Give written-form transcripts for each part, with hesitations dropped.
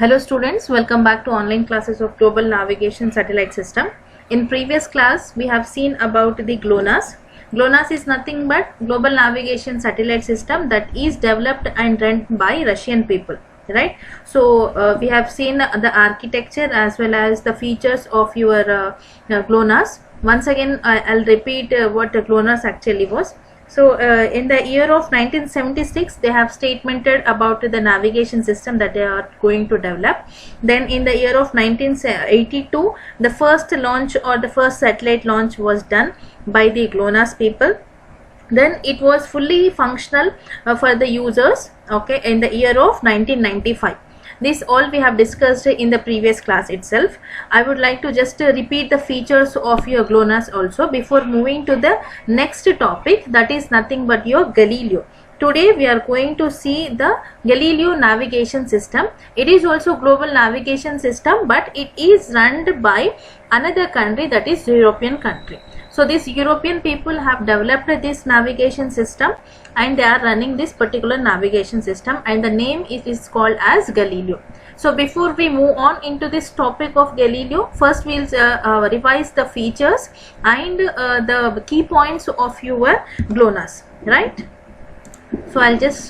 Hello students, welcome back to online classes of Global Navigation Satellite System. In previous class, we have seen about the GLONASS. GLONASS is nothing but Global Navigation Satellite System that is developed and run by Russian people, right? So we have seen the architecture as well as the features of your GLONASS. Once again, I'll repeat what GLONASS actually was. So in the year of 1976, they have statemented about the navigation system that they are going to develop. Then in the year of 1982, the first launch or the first satellite launch was done by the GLONASS people. Then it was fully functional for the users, okay, in the year of 1995. This all we have discussed in the previous class itself. I would like to just repeat the features of your GLONASS also before moving to the next topic, that is nothing but your Galileo. Today we are going to see the Galileo navigation system. It is also global navigation system, but it is run by another country, that is European country. So these European people have developed this navigation system and they are running this particular navigation system, and the name is called as Galileo. So before we move on into this topic of Galileo, first we'll revise the features and the key points of your GLONASS, right? So I'll just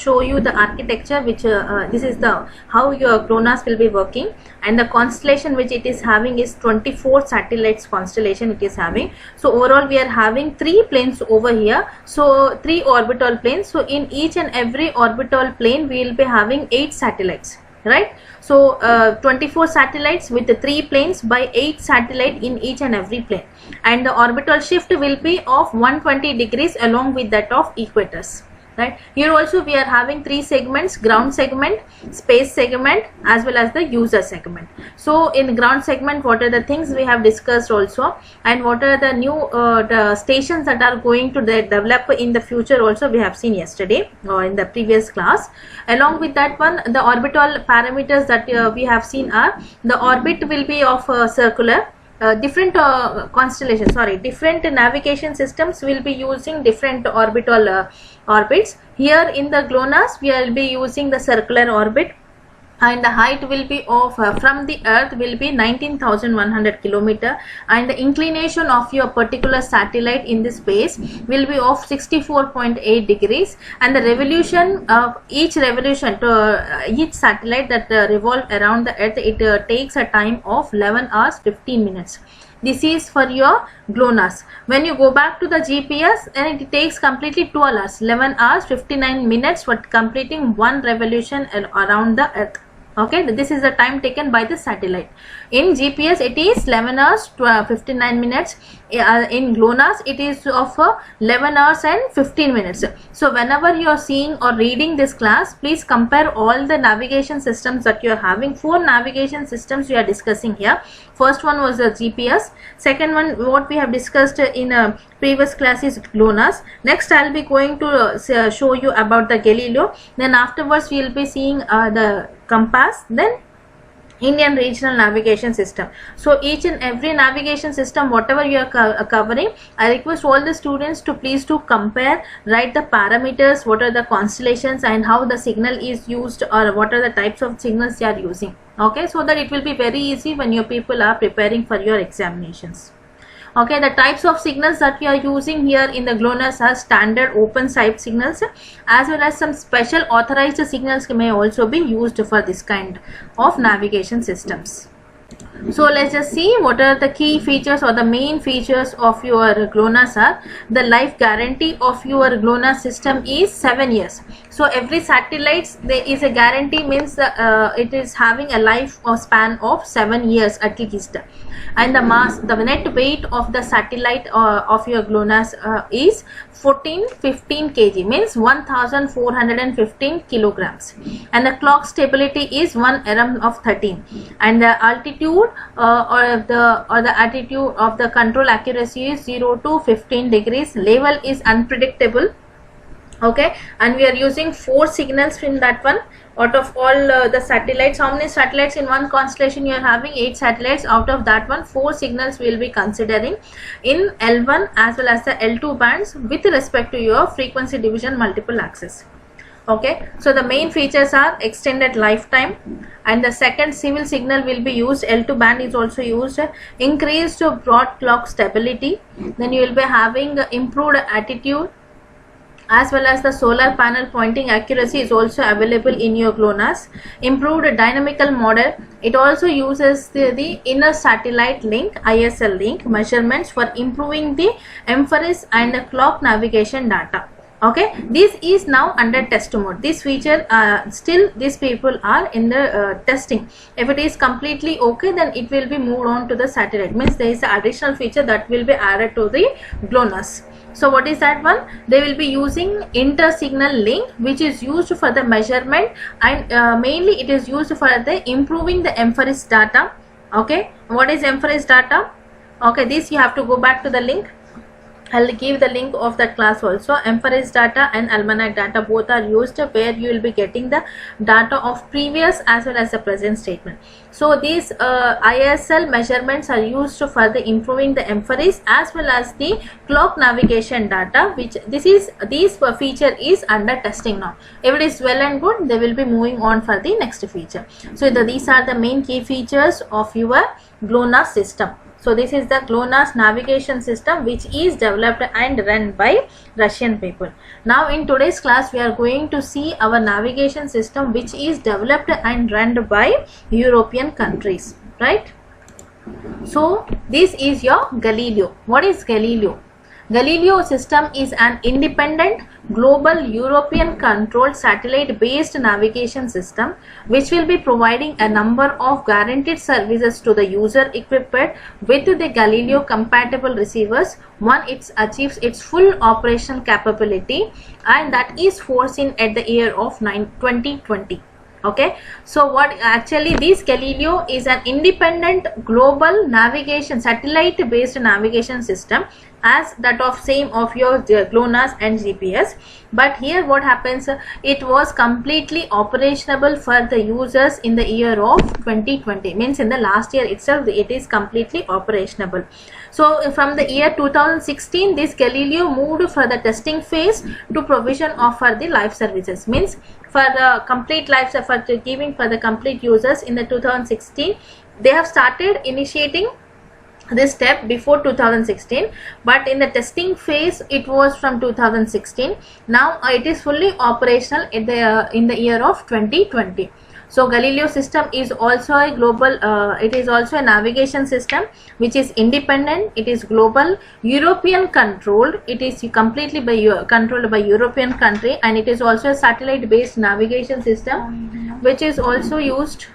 show you the architecture, which this is the how your GLONASS will be working, and the constellation which it is having is 24 satellites constellation it is having. So overall we are having 3 planes over here, so 3 orbital planes. So in each and every orbital plane we will be having 8 satellites, right? So 24 satellites with the 3 planes by 8 satellites in each and every plane, and the orbital shift will be of 120 degrees along with that of equators, right? Here also we are having 3 segments: ground segment, space segment, as well as the user segment. So in ground segment, what are the things we have discussed also, and what are the new the stations that are going to develop in the future also we have seen yesterday or in the previous class. Along with that one, the orbital parameters that we have seen are the orbit will be of circular. Different different navigation systems will be using different orbital orbits. Here in the GLONASS we will be using the circular orbit, and the height will be of from the earth will be 19,100 kilometer, and the inclination of your particular satellite in this space will be of 64.8 degrees, and the revolution of each revolution to each satellite that revolve around the earth, it takes a time of 11 hours 15 minutes. This is for your GLONASS. When you go back to the GPS, and it takes completely 12 hours 11 hours 59 minutes for completing one revolution around the earth. Okay, this is the time taken by the satellite. In GPS it is 11 hours 59 minutes. In GLONASS it is of 11 hours and 15 minutes. So whenever you are seeing or reading this class, please compare all the navigation systems that you are having. 4 navigation systems we are discussing here. First one was the GPS. Second one, what we have discussed in a previous class, is GLONASS. Next I'll be going to show you about the Galileo. Then afterwards we will be seeing the compass, then Indian regional navigation system. So each and every navigation system, whatever you are covering, I request all the students to please to compare, write the parameters, what are the constellations and how the signal is used, or what are the types of signals you are using, okay, so that it will be very easy when your people are preparing for your examinations. Okay, the types of signals that we are using here in the GLONASS are standard open site signals, as well as some special authorized signals may also be used for this kind of navigation systems. So let's just see what are the key features or the main features of your GLONASS are. The life guarantee of your GLONASS system is 7 years. So every satellite there is a guarantee, means it is having a life or span of 7 years at least. And the mass, the net weight of the satellite of your GLONASS is 15 kg, means 1415 kilograms, and the clock stability is 1 rem of 13, and the altitude or the attitude of the control accuracy is 0 to 15 degrees. Level is unpredictable, okay, and we are using 4 signals in that one. Out of all the satellites, how many satellites in one constellation you are having? 8 satellites. Out of that one, 4 signals we will be considering in L1 as well as the L2 bands with respect to your frequency division multiple access. Okay, so the main features are extended lifetime, and the second civil signal will be used. L2 band is also used. Increased broad clock stability. Then you will be having improved attitude, as well as the solar panel pointing accuracy is also available in your GLONASS. Improved dynamical model. It also uses the inner satellite link, ISL link measurements for improving the EMFORIS and the clock navigation data. Okay, this is now under test mode. This feature still these people are in the testing. If it is completely okay, then it will be moved on to the satellite. Means there is an additional feature that will be added to the GLONASS. So what is that one? They will be using inter-signal link, which is used for the measurement, and mainly it is used for the improving the EMFORIS data. Okay, what is EMFORIS data? Okay, this you have to go back to the link. I'll give the link of that class also. EMFORIS data and almanac data both are used, where you will be getting the data of previous as well as the present statement. So these ISL measurements are used for the improving the EMFORIS as well as the clock navigation data, which this feature is under testing now. If it is well and good, they will be moving on for the next feature. So these are the main key features of your GLONASS system. So this is the GLONASS navigation system, which is developed and run by Russian people. Now in today's class we are going to see our navigation system, which is developed and run by European countries, right? So this is your Galileo. What is Galileo? Galileo system is an independent global European controlled satellite based navigation system, which will be providing a number of guaranteed services to the user equipped with the Galileo compatible receivers. One, it achieves its full operational capability, and that is foreseen at the year of 2020. Okay, so what actually this Galileo is an independent global navigation satellite based navigation system, as that of same of your GLONASS and GPS. But here what happens, it was completely operational for the users in the year of 2020, means in the last year itself it is completely operational. So from the year 2016 this Galileo moved for the testing phase to provision of for the live services, means for the complete life for giving for the complete users in the 2016. They have started initiating this step before 2016, but in the testing phase it was from 2016. Now it is fully operational in the year of 2020. So Galileo system is also a global, it is also a navigation system which is independent, it is global, European controlled, it is completely controlled by European country, and it is also a satellite based navigation system which is also used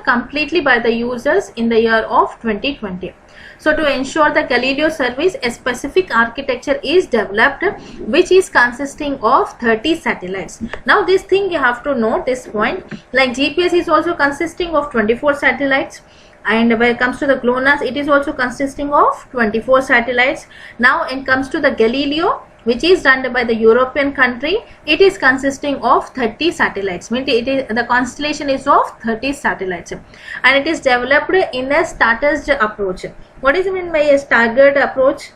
completely by the users in the year of 2020. So to ensure the Galileo service, a specific architecture is developed which is consisting of 30 satellites. Now this thing you have to note this point, like GPS is also consisting of 24 satellites, and when it comes to the GLONASS it is also consisting of 24 satellites. Now it comes to the Galileo, which is done by the European country, it is consisting of 30 satellites. Means the constellation is of 30 satellites, and it is developed in a staggered approach. What is meant by a staggered approach?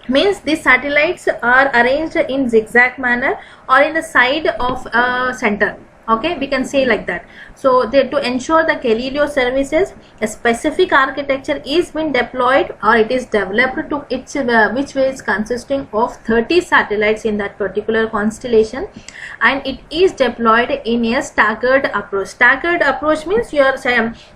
Means these satellites are arranged in zigzag manner or in the side of a center. Okay, we can say like that. So to ensure the Galileo services, a specific architecture is been deployed or it is developed to its which is consisting of 30 satellites in that particular constellation, and it is deployed in a staggered approach. Staggered approach means you are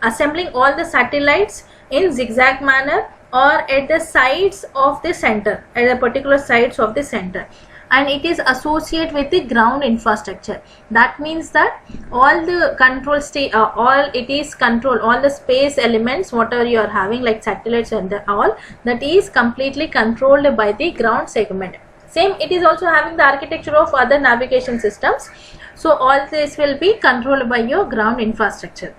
assembling all the satellites in zigzag manner or at the sides of the center, at the particular sides of the center, and it is associated with the ground infrastructure. That means that all the control all it is control, all the space elements whatever you are having like satellites and all, that is completely controlled by the ground segment. Same, it is also having the architecture of other navigation systems. So all this will be controlled by your ground infrastructure.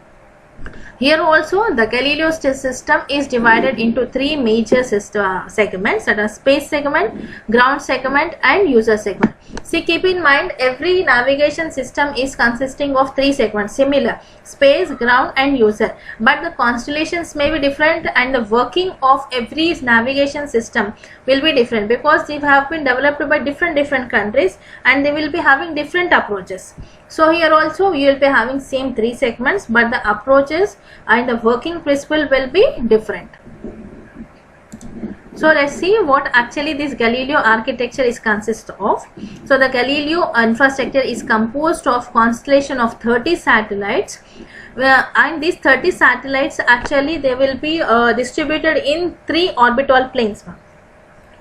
Here also the Galileo system is divided into three major segments, that are space segment, ground segment and user segment. See, keep in mind every navigation system is consisting of three segments, similar: space, ground and user. But the constellations may be different and the working of every navigation system will be different, because they have been developed by different countries and they will be having different approaches. So here also you will be having same three segments, but the approaches and the working principle will be different. So let's see what actually this Galileo architecture is consist of. So the Galileo infrastructure is composed of constellation of 30 satellites, and these 30 satellites actually they will be distributed in 3 orbital planes.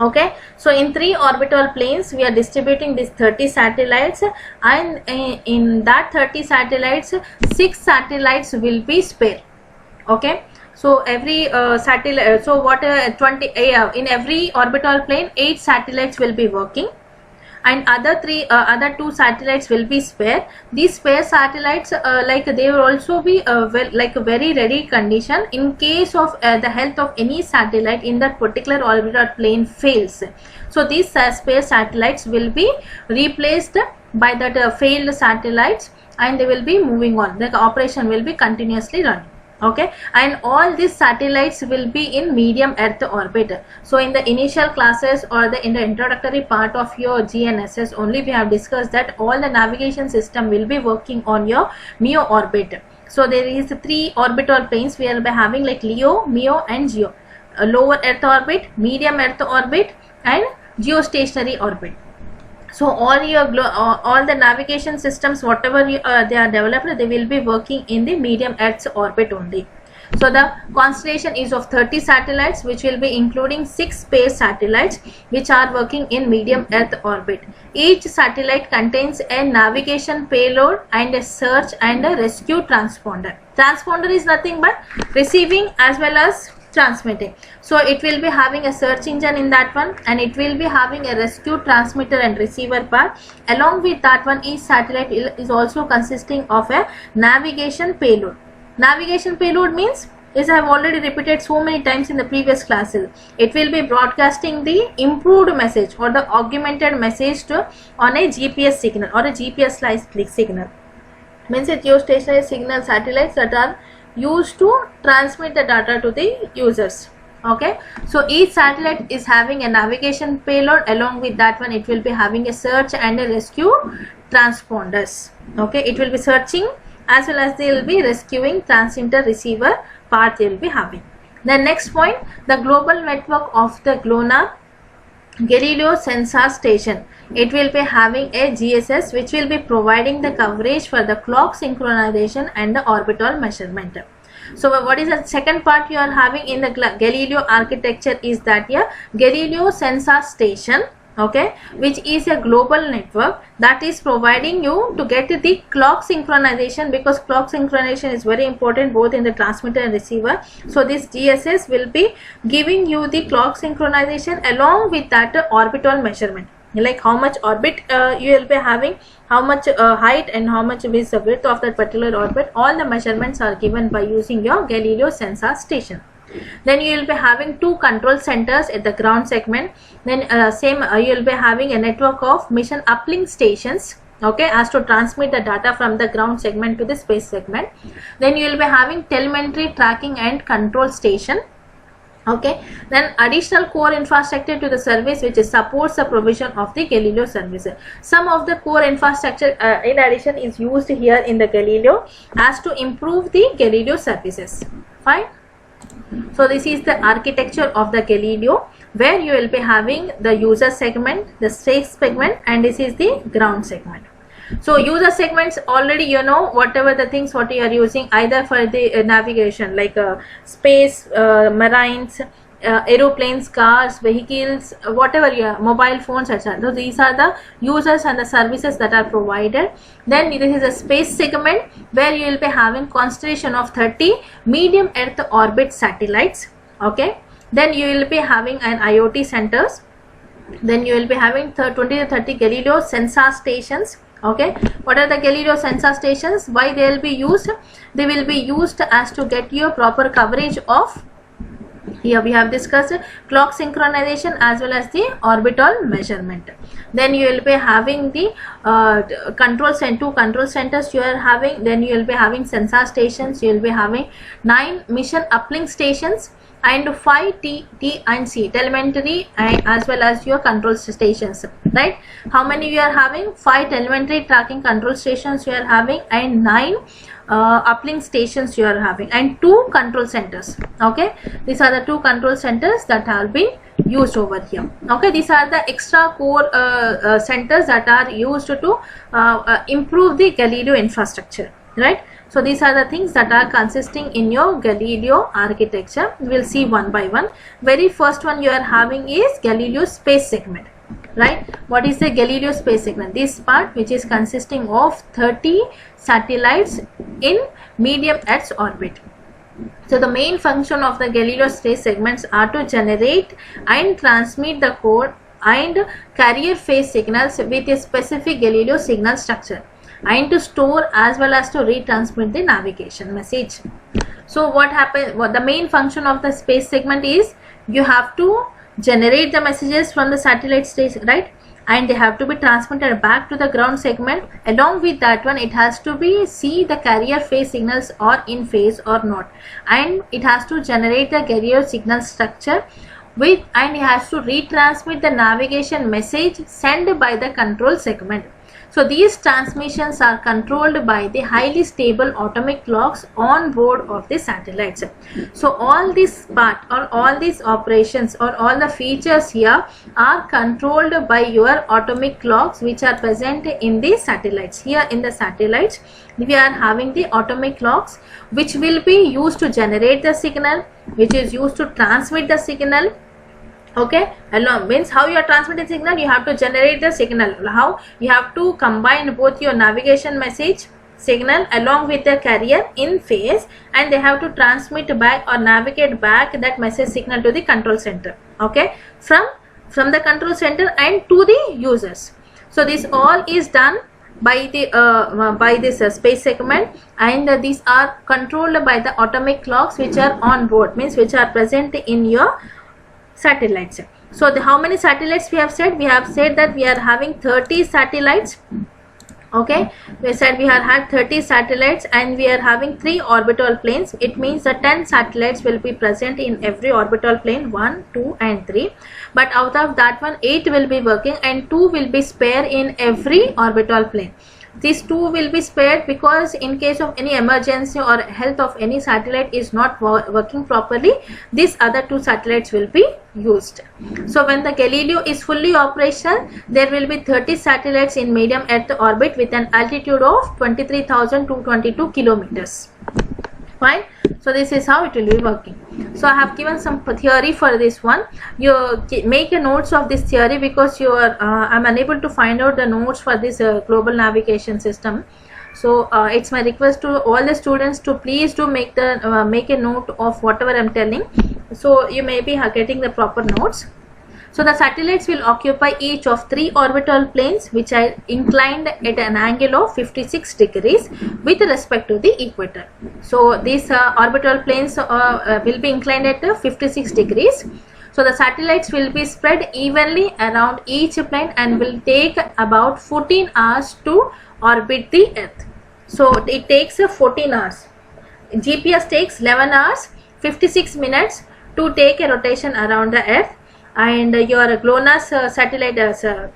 Okay, so in 3 orbital planes we are distributing these 30 satellites, and in that 30 satellites 6 satellites will be spare. Okay, so every satellite, so what 20 in every orbital plane 8 satellites will be working, and other 2 satellites will be spare. These spare satellites like they will also be like a very ready condition in case of the health of any satellite in that particular orbital plane fails. So these spare satellites will be replaced by that failed satellites, and they will be moving on, the operation will be continuously running. Okay, and all these satellites will be in medium earth orbit. So in the initial classes or in the introductory part of your GNSS only, we have discussed that all the navigation system will be working on your MEO orbit. So there is 3 orbital planes we will be having, like LEO, MEO and GEO. Lower earth orbit, medium earth orbit and geostationary orbit. So all your all the navigation systems, whatever they are developed, they will be working in the medium earth's orbit only. So the constellation is of 30 satellites, which will be including 6 space satellites which are working in medium earth orbit. Each satellite contains a navigation payload and a search and a rescue transponder. Transponder is nothing but receiving as well as transmitting. So it will be having a search engine in that one, and it will be having a rescue transmitter and receiver part. Along with that one, each satellite is also consisting of a navigation payload. Navigation payload means, as I have already repeated so many times in the previous classes, it will be broadcasting the improved message or the augmented message on a GPS signal or a GPS slice signal. Means a geostationary signal satellites that are used to transmit the data to the users. Okay, so each satellite is having a navigation payload. Along with that one, it will be having a search and a rescue transponders. Okay, it will be searching as well as they will be rescuing transmitter receiver part they will be having. The next point, the global network of the GLONASS Galileo sensor station. It will be having a GSS which will be providing the coverage for the clock synchronization and the orbital measurement. So what is the second part you are having in the Galileo architecture is that Galileo sensor station, okay, which is a global network that is providing you to get the clock synchronization, because clock synchronization is very important both in the transmitter and receiver. So this GSS will be giving you the clock synchronization along with that orbital measurement, like how much orbit you will be having, how much height and how much is the width of that particular orbit. All the measurements are given by using your Galileo sensor station. Then you will be having 2 control centers at the ground segment. Then you will be having a network of mission uplink stations, okay, as to transmit the data from the ground segment to the space segment. Then you will be having telemetry, tracking and control station. Okay, then additional core infrastructure to the service which supports the provision of the Galileo service. Some of the core infrastructure in addition is used here in the Galileo as to improve the Galileo services. Fine. So this is the architecture of the Galileo, where you will be having the user segment, the space segment, and this is the ground segment. So user segments, already you know whatever the things what you are using either for the navigation, like space, marines, aeroplanes, cars, vehicles, whatever your mobile phones, etc. So these are the users and the services that are provided. Then this is a space segment where you will be having constellation of 30 medium earth orbit satellites. Okay, then you will be having an IoT centers. Then you will be having 20 to 30 Galileo sensor stations. Okay, what are the Galileo sensor stations? Why they will be used? They will be used as to get your proper coverage of, here we have discussed clock synchronization as well as the orbital measurement. Then you will be having the two control centers you are having. Then you will be having sensor stations. You will be having 9 mission uplink stations and 5 T and C telemetry as well as your control stations, right? How many you are having? 5 telemetry tracking control stations you are having, and 9 uplink stations you are having, and 2 control centers. Okay, these are the 2 control centers that are being used over here. Okay, these are the extra core centers that are used to improve the Galileo infrastructure, right? So these are the things that are consisting in your Galileo architecture. We will see one by one. Very first one you are having is Galileo space segment, right? What is the Galileo space segment? This part which is consisting of 30 satellites in medium Earth's orbit. So the main function of the Galileo space segments are to generate and transmit the code and carrier phase signals with a specific Galileo signal structure, and to store as well as to retransmit the navigation message. So what happens, the main function of the space segment is you have to generate the messages from the satellite station, right? And they have to be transmitted back to the ground segment. Along with that one, it has to be see the carrier phase signals are in phase or not, and it has to generate the Galileo signal structure with, and it has to retransmit the navigation message sent by the control segment. So these transmissions are controlled by the highly stable atomic clocks on board of the satellites. So all this part or all these operations or all the features here are controlled by your atomic clocks which are present in the satellites. Here in the satellites we are having the atomic clocks which will be used to generate the signal, which is used to transmit the signal. Okay, along means how you are transmitting signal, you have to generate the signal. How? You have to combine both your navigation message signal along with the carrier in phase, and they have to transmit back or navigate back that message signal to the control center. Okay, from the control center and to the users. So this all is done by the space segment, and these are controlled by the atomic clocks which are on board, means which are present in your satellites. So how many satellites we have said? We have said that we are having 30 satellites. Okay, we said we have had 30 satellites and we are having 3 orbital planes. It means that 10 satellites will be present in every orbital plane, 1, 2 and 3. But out of that one, 8 will be working and 2 will be spare in every orbital plane. These 2 will be spared because in case of any emergency or health of any satellite is not working properly, these other 2 satellites will be used. So when the Galileo is fully operational, there will be 30 satellites in medium Earth orbit with an altitude of 23,222 kilometers. Fine. So this is how it will be working. So I have given some theory for this one. You make a notes of this theory because you are I'm unable to find out the notes for this global navigation system. So it's my request to all the students to please do make a note of whatever I'm telling, so you may be getting the proper notes. So the satellites will occupy each of 3 orbital planes which are inclined at an angle of 56 degrees with respect to the equator. So these orbital planes will be inclined at 56 degrees. So the satellites will be spread evenly around each plane and will take about 14 hours to orbit the Earth. So it takes 14 hours. GPS takes 11 hours 56 minutes to take a rotation around the Earth, and your GLONASS satellite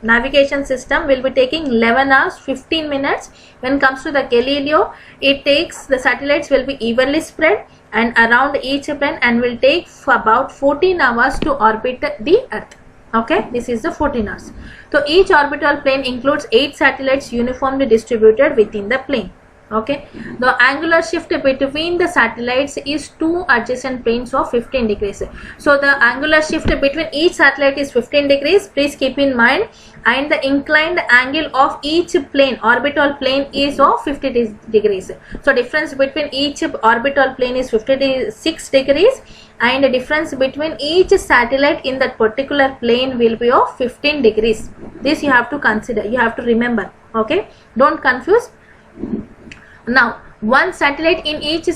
navigation system will be taking 11 hours 15 minutes. When it comes to the Galileo, it takes, the satellites will be evenly spread and around each plane and will take for about 14 hours to orbit the Earth. Okay, this is the 14 hours. So each orbital plane includes 8 satellites uniformly distributed within the plane. Okay, the angular shift between the satellites is 2 adjacent planes of 15 degrees. So the angular shift between each satellite is 15 degrees, please keep in mind, and the inclined angle of each plane, orbital plane, is of 50 degrees. So difference between each orbital plane is 56 degrees, and the difference between each satellite in that particular plane will be of 15 degrees. This you have to consider, you have to remember. Okay, don't confuse. Now one satellite in each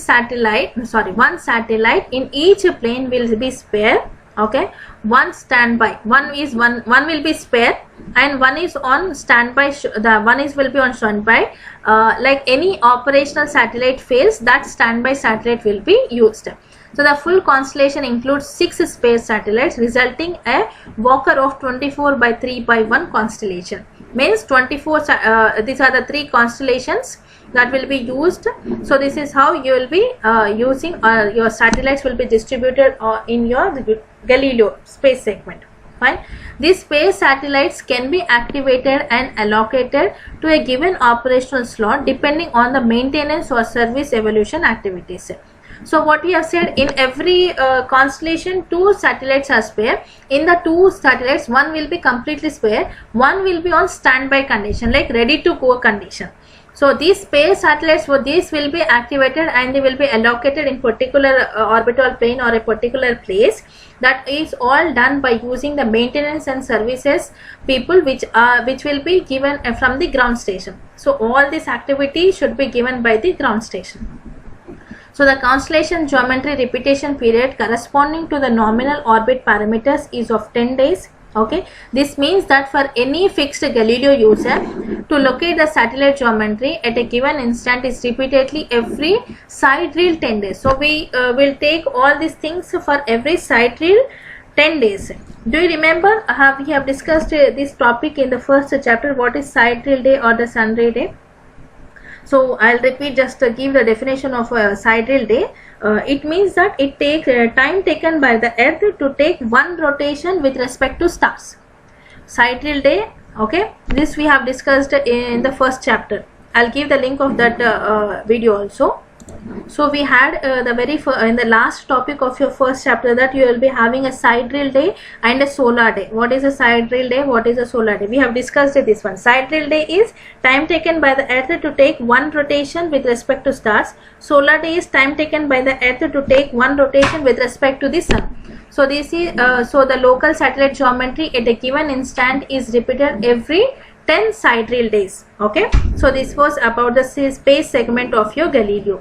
plane will be spare. Okay, one standby, one will be spare, and one is on standby. The one is will be on standby. Like any operational satellite fails, that standby satellite will be used. So the full constellation includes 6 space satellites, resulting a Walker of 24/3/1 constellation. Means 24. These are the 3 constellations that will be used. So this is how you will be using, your satellites will be distributed in your Galileo space segment. Fine. These space satellites can be activated and allocated to a given operational slot depending on the maintenance or service evolution activities. So what we have said, in every constellation 2 satellites are spare. In the 2 satellites, one will be completely spare, one will be on standby condition, like ready to go condition. So these space satellites, these will be activated and they will be allocated in particular orbital plane or a particular place. That is all done by using the maintenance and services people which will be given from the ground station. So all this activity should be given by the ground station. So the constellation geometry repetition period corresponding to the nominal orbit parameters is of 10 days. Okay, this means that for any fixed Galileo user to locate the satellite geometry at a given instant is repeatedly every sidereal 10 days. So we will take all these things for every sidereal 10 days. Do you remember we have discussed this topic in the first chapter, what is sidereal day or the sunray day? So I'll repeat, just give the definition of a sidereal day. It means that it takes time taken by the earth to take one rotation with respect to stars. Sidereal day, okay, this we have discussed in the first chapter. I'll give the link of that video also. So we had in the last topic of your first chapter that you will be having a sidereal day and a solar day. What is a sidereal day? What is a solar day? We have discussed this one. Sidereal day is time taken by the earth to take one rotation with respect to stars. Solar day is time taken by the earth to take one rotation with respect to the sun. So this is so the local satellite geometry at a given instant is repeated every 10 sidereal days. Okay, so this was about the space segment of your Galileo.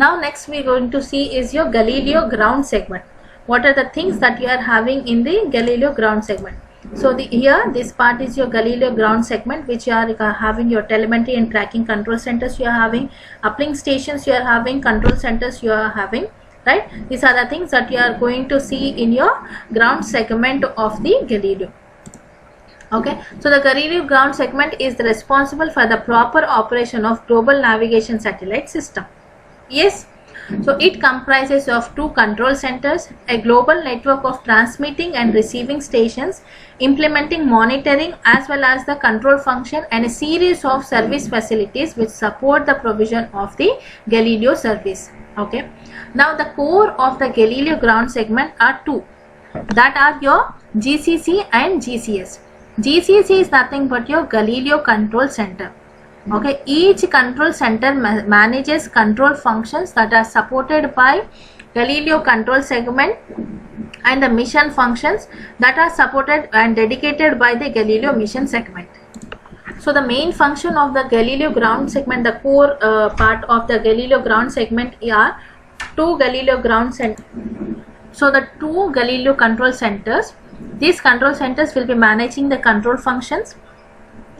Now next we are going to see is your Galileo ground segment. What are the things that you are having in the Galileo ground segment? So here this part is your Galileo ground segment, which you are having your telemetry and tracking control centers, you are having uplink stations, you are having control centers, you are having, right? These are the things that you are going to see in your ground segment of the Galileo. Okay, so the Galileo ground segment is responsible for the proper operation of global navigation satellite system. Yes, so it comprises of 2 control centers, a global network of transmitting and receiving stations, implementing monitoring as well as the control function, and a series of service facilities which support the provision of the Galileo service. Okay, now the core of the Galileo ground segment are 2, that are your GCC and GCS. GCC is nothing but your Galileo control center. Okay, each control center manages control functions that are supported by Galileo control segment and the mission functions that are supported and dedicated by the Galileo mission segment. So the main function of the Galileo ground segment, the core part of the Galileo ground segment are 2 Galileo ground centers. So the 2 Galileo control centers, these control centers will be managing the control functions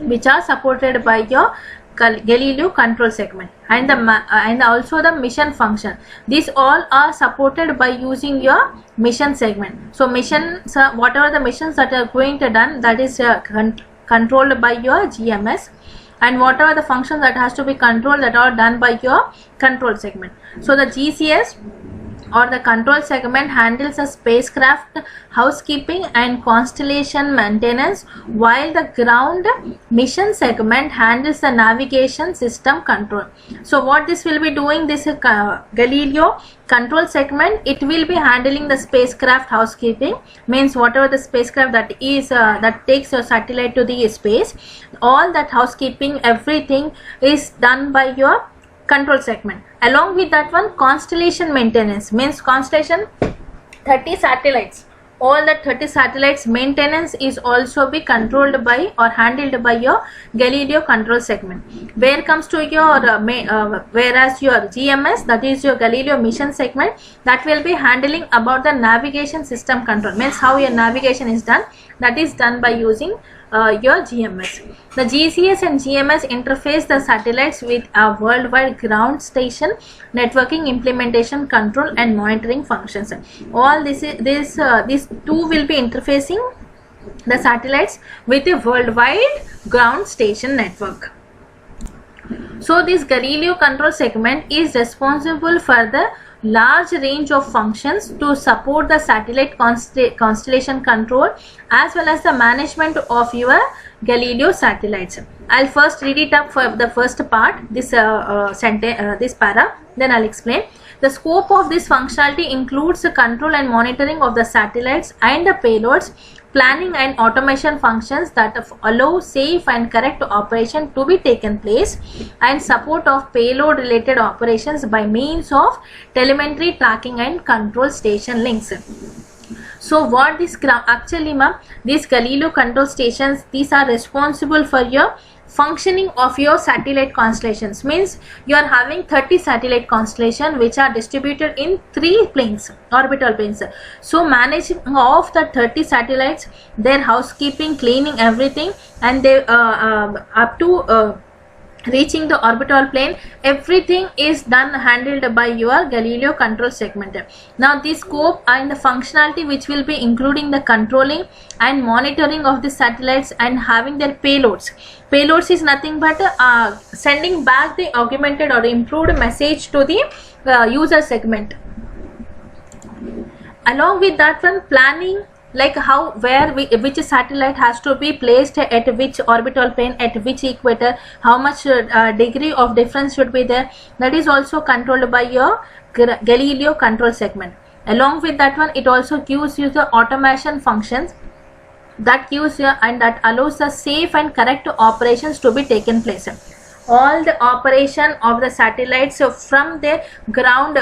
which are supported by your Galileo control segment, and also the mission function. These all are supported by using your mission segment. So missions, whatever the missions that are going to done, that is controlled by your GMS, and whatever the functions that has to be controlled, that are done by your control segment. So the GCS or the control segment handles the spacecraft housekeeping and constellation maintenance, while the ground mission segment handles the navigation system control. So what this will be doing, this Galileo control segment, it will be handling the spacecraft housekeeping, means whatever the spacecraft that is that takes your satellite to the space, all that housekeeping, everything is done by your control segment. Along with that one, constellation maintenance, means constellation 30 satellites, all the 30 satellites maintenance is also be controlled by or handled by your Galileo control segment. Where comes to your whereas your GMS, that is your Galileo mission segment, that will be handling about the navigation system control, means how your navigation is done, that is done by using your GMS. The GCS and GMS interface the satellites with a worldwide ground station networking, implementation, control and monitoring functions. All these two will be interfacing the satellites with a worldwide ground station network. So this Galileo control segment is responsible for the large range of functions to support the satellite constellation control as well as the management of your Galileo satellites. I'll first read it up for the first part, this this para, then I'll explain. The scope of this functionality includes the control and monitoring of the satellites and the payloads, planning and automation functions that allow safe and correct operation to be taken place, and support of payload related operations by means of telemetry, tracking and control station links. So what this actually these Galileo control stations, these are responsible for your functioning of your satellite constellations, means you are having 30 satellite constellation which are distributed in 3 planes, orbital planes. So managing of the 30 satellites, their housekeeping, cleaning, everything, and they up to reaching the orbital plane, everything is done handled by your Galileo control segment. Now this scope and the functionality which will be including the controlling and monitoring of the satellites and having their payloads. Payloads is nothing but sending back the augmented or improved message to the user segment. Along with that one, planning, like how, where, which satellite has to be placed at which orbital plane, at which equator, how much degree of difference should be there, that is also controlled by your Galileo control segment. Along with that one, it also gives you the automation functions that gives you and that allows the safe and correct operations to be taken place. All the operation of the satellites from the ground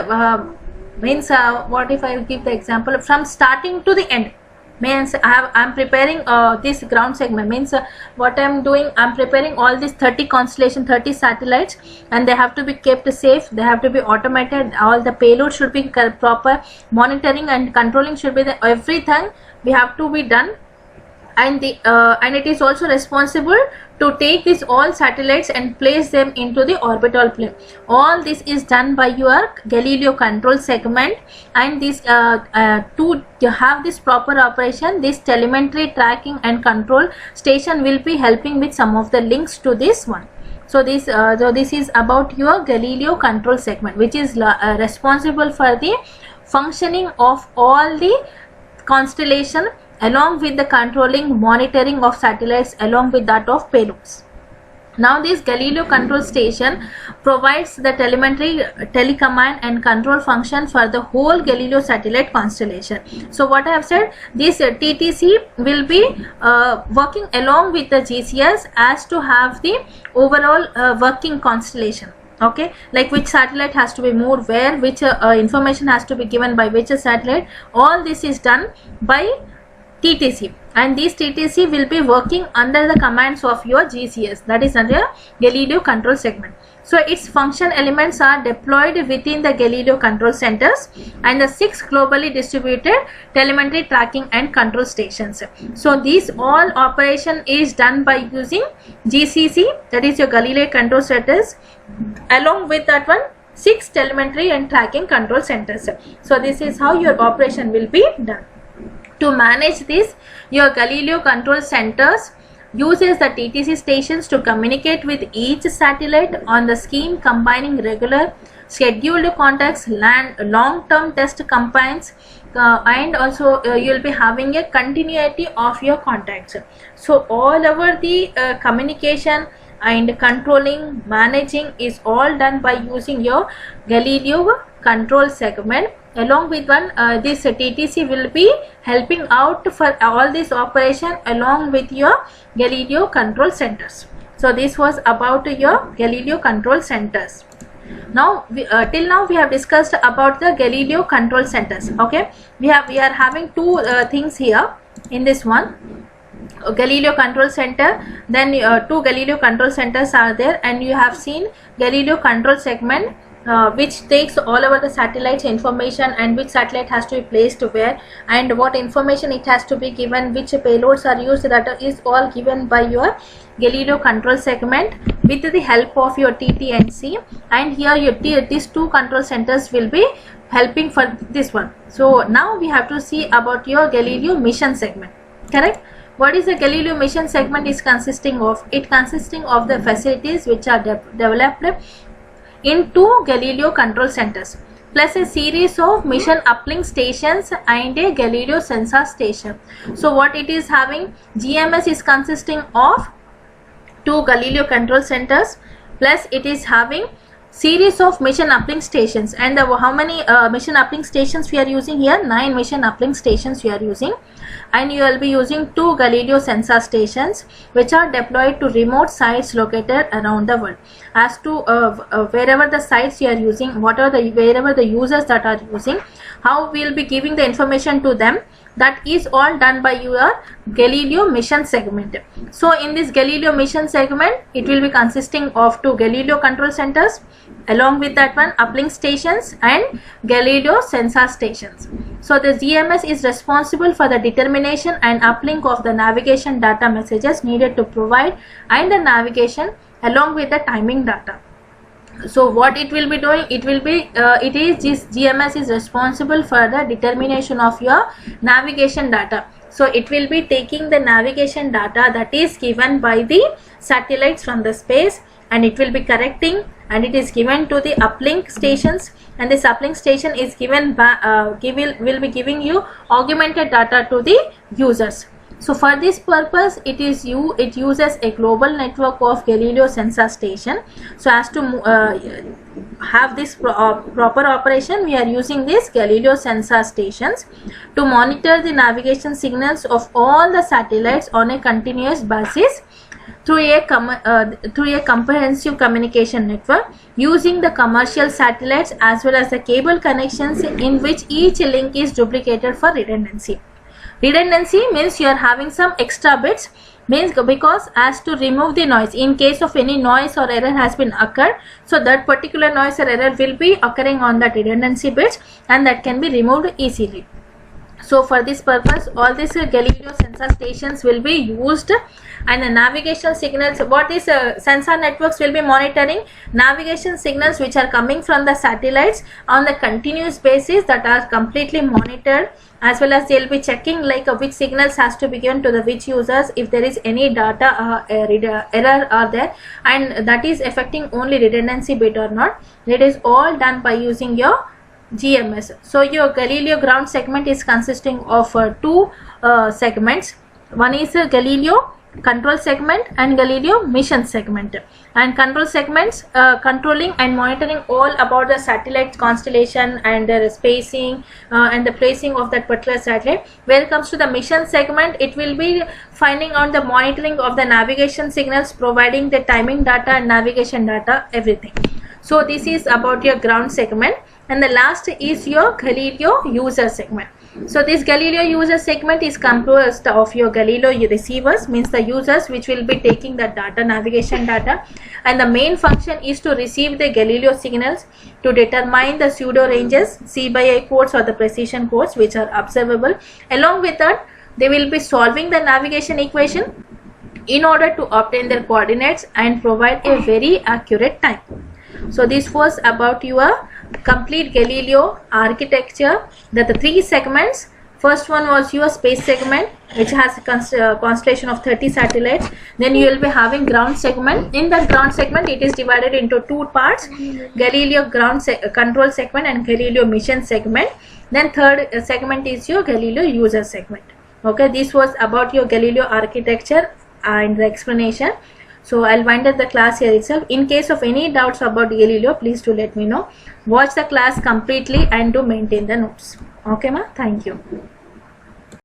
means what if I give the example from starting to the end, means I'm preparing this ground segment, means what I'm doing, I'm preparing all these 30 constellation, 30 satellites, and they have to be kept safe, they have to be automated, all the payload should be proper, monitoring and controlling should be the everything we have to be done, and the and it is also responsible to take these all satellites and place them into the orbital plane. All this is done by your Galileo control segment, and this to have this proper operation, this telemetry, tracking and control station will be helping with some of the links to this one. So this is about your Galileo control segment, which is responsible for the functioning of all the constellation along with the controlling, monitoring of satellites along with that of payloads. Now this Galileo control station provides the telemetry, telecommand and control function for the whole Galileo satellite constellation. So what I have said, this TTC will be working along with the GCS as to have the overall working constellation. Okay, like which satellite has to be moved where, which information has to be given by which satellite, all this is done by TTC, and this TTC will be working under the commands of your GCS, that is under Galileo control segment. So its function elements are deployed within the Galileo control centers and the 6 globally distributed telemetry, tracking and control stations. So these all operation is done by using GCC, that is your Galileo control centers, along with that one 6 telemetry and tracking control centers. So this is how your operation will be done. To manage this, your Galileo control centers uses the TTC stations to communicate with each satellite on the scheme combining regular scheduled contacts, long-term test campaigns, and also you will be having a continuity of your contacts. So all over the communication and controlling, managing is all done by using your Galileo control segment. Along with one, this TTC will be helping out for all this operation along with your Galileo control centers. So this was about your Galileo control centers. Now till now we have discussed about the Galileo control centers. Okay, we are having two things here in this one. Galileo control center, then two Galileo control centers are there, and you have seen Galileo control segment, which takes all over the satellites information and which satellite has to be placed where and what information it has to be given, which payloads are used, that is all given by your Galileo control segment with the help of your TT&C, and here your these two control centers will be helping for this one. So now we have to see about your Galileo mission segment, correct? What is the Galileo mission segment is consisting of? It consisting of the facilities which are developed in two Galileo control centers plus a series of mission uplink stations and a Galileo sensor station. So what it is having, GMS is consisting of two Galileo control centers plus it is having series of mission uplink stations, and how many mission uplink stations we are using here? 9 mission uplink stations we are using, and you will be using two Galileo sensor stations which are deployed to remote sites located around the world. As to wherever the sites you are using, what are the wherever the users that are using, how we will be giving the information to them, that is all done by your Galileo mission segment. So in this Galileo mission segment, it will be consisting of two Galileo control centers, along with that one uplink stations and Galileo sensor stations. So the GMS is responsible for the determination and uplink of the navigation data messages needed to provide and the navigation along with the timing data. So what it will be doing, it will be this GMS is responsible for the determination of your navigation data. So it will be taking the navigation data that is given by the satellites from the space, and it will be correcting, and it is given to the uplink stations, and this uplink station is given by will be giving you augmented data to the users. So for this purpose, it uses a global network of Galileo sensor station. So as to have this proper operation, we are using these Galileo sensor stations to monitor the navigation signals of all the satellites on a continuous basis through a comprehensive communication network using the commercial satellites as well as the cable connections, in which each link is duplicated for redundancy. Redundancy means you are having some extra bits, means because as to remove the noise in case of any noise or error has been occurred, so that particular noise or error will be occurring on that redundancy bits, and that can be removed easily. So for this purpose, all these Galileo sensor stations will be used, and the navigation signals, what these sensor networks will be monitoring, navigation signals which are coming from the satellites on the continuous basis, that are completely monitored, as well as they will be checking like which signals has to be given to the which users, if there is any data error are there, and that is affecting only redundancy bit or not. It is all done by using your GMS. So your Galileo ground segment is consisting of two segments. One is a Galileo control segment and Galileo mission segment, and control segments controlling and monitoring all about the satellite constellation and their spacing and the placing of that particular satellite. When it comes to the mission segment, it will be finding out the monitoring of the navigation signals, providing the timing data and navigation data, everything. So this is about your ground segment, and the last is your Galileo user segment. So this Galileo user segment is composed of your Galileo receivers, means the users which will be taking the data, navigation data, and the main function is to receive the Galileo signals to determine the pseudo ranges, C/I codes or the precision codes which are observable. Along with that, they will be solving the navigation equation in order to obtain their coordinates and provide a very accurate time. So this was about your complete Galileo architecture, that the three segments First one was your space segment, which has a constellation of 30 satellites. Then you will be having ground segment. In that ground segment, it is divided into two parts: Galileo ground control segment and Galileo mission segment. Then third segment is your Galileo user segment. Okay, this was about your Galileo architecture and the explanation. So I'll wind up the class here itself. In case of any doubts about Galileo, please do let me know. Watch the class completely and do maintain the notes. Okay, ma? Thank you.